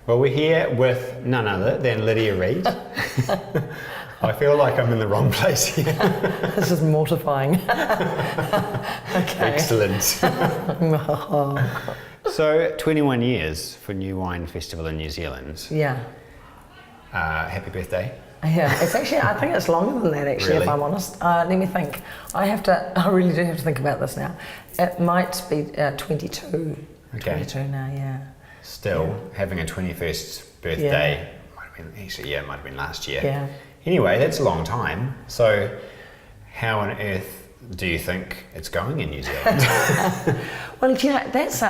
Well, we're here with none other than Lydia Reid. I feel like I'm in the wrong place here. This is mortifying. Okay. Excellent. So, 21 years for New Wine Festival in New Zealand. Yeah. Happy birthday. Yeah, it's actually, I think it's longer than that actually, Really? if I'm honest. Let me think. I really do have to think about this now. It might be 22. Okay. 22 now, yeah. Still, having a 21st birthday, might have been, actually, yeah, it might have been last year. Yeah. Anyway, that's a long time. So, how on earth do you think it's going in New Zealand? Well, you know, that's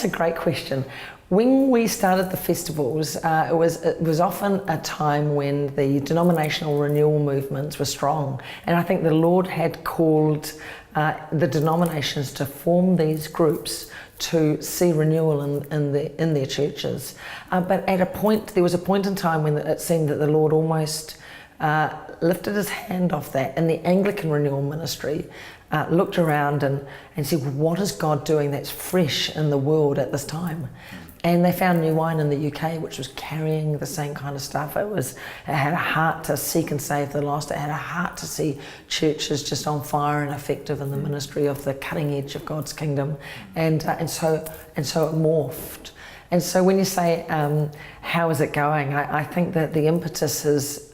a great question. When we started the festivals, it was often a time when the denominational renewal movements were strong, and I think the Lord had called the denominations to form these groups to see renewal in their churches. But there was a point in time when it seemed that the Lord almost lifted his hand off that, and the Anglican renewal ministry looked around and said, well, what is God doing that's fresh in the world at this time? And they found New Wine in the UK, which was carrying the same kind of stuff. It had a heart to seek and save the lost. It had a heart to see churches just on fire and effective in the ministry of the cutting edge of God's kingdom. And so it morphed. And so when you say, how is it going? I think that the impetus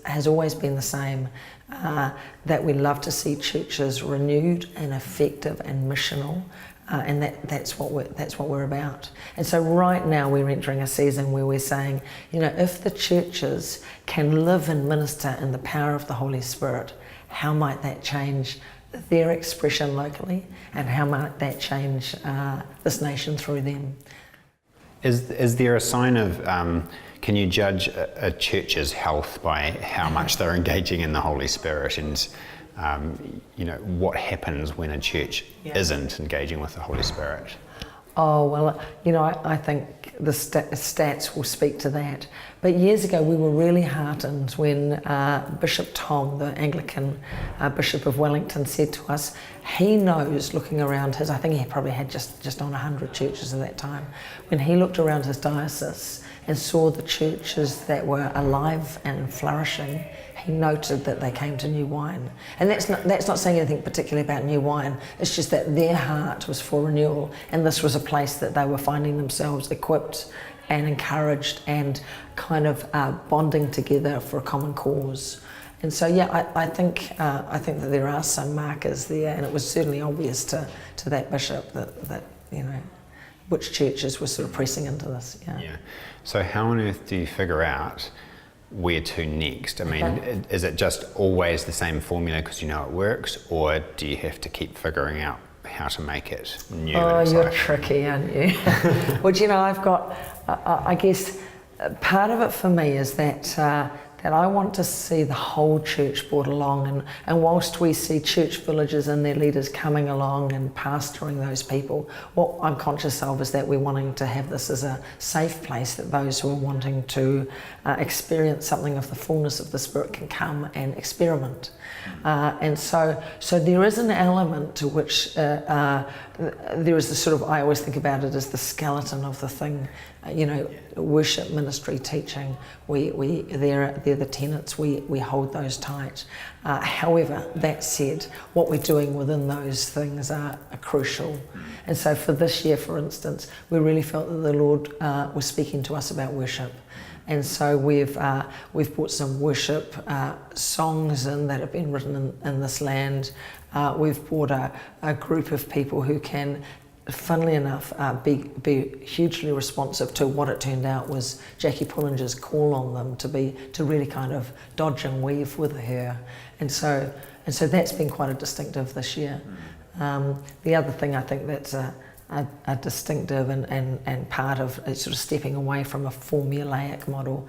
has always been the same, that we love to see churches renewed and effective and missional. And that's what we're about. And so right now we're entering a season where we're saying, you know, if the churches can live and minister in the power of the Holy Spirit, how might that change their expression locally, and how might that change this nation through them? Is there a sign of, can you judge a church's health by how much they're engaging in the Holy Spirit, and you know, what happens when a church isn't engaging with the Holy Spirit? Oh, well, you know, I think the stats will speak to that. But years ago, we were really heartened when Bishop Tom, the Anglican Bishop of Wellington, said to us, he knows, looking around I think he probably had just on 100 churches at that time, when he looked around his diocese and saw the churches that were alive and flourishing, he noted that they came to New Wine. And that's not saying anything particularly about New Wine, it's just that their heart was for renewal, and this was a place that they were finding themselves equipped and encouraged and kind of bonding together for a common cause. And so, yeah, I think that there are some markers there, and it was certainly obvious to that bishop that you know, which churches were sort of pressing into this. Yeah. So how on earth do you figure out where to next? I mean, is it just always the same formula because you know it works, or do you have to keep figuring out how to make it new? Oh, and you're tricky, aren't you? Well, you know, I've got, I guess, part of it for me is that I want to see the whole church brought along, and whilst we see church villages and their leaders coming along and pastoring those people, what I'm conscious of is that we're wanting to have this as a safe place that those who are wanting to experience something of the fullness of the Spirit can come and experiment. And so there is an element to which there is the sort of, I always think about it as the skeleton of the thing, you know, worship, ministry, teaching. They're the tenets. We hold those tight. However, that said, what we're doing within those things are crucial. And so for this year, for instance, we really felt that the Lord was speaking to us about worship. And so we've brought some worship songs in that have been written in this land. We've brought a group of people who can, funnily enough, be hugely responsive to what it turned out was Jackie Pullinger's call on them to really kind of dodge and weave with her. And so that's been quite a distinctive this year. The other thing I think that's a distinctive and part of sort of stepping away from a formulaic model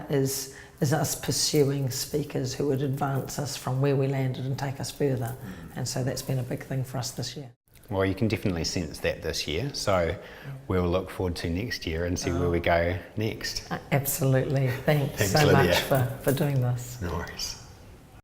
is us pursuing speakers who would advance us from where we landed and take us further. And so that's been a big thing for us this year. Well, you can definitely sense that this year, so we'll look forward to next year and see where we go next. Absolutely. Thanks so Lydia. much for doing this. No worries.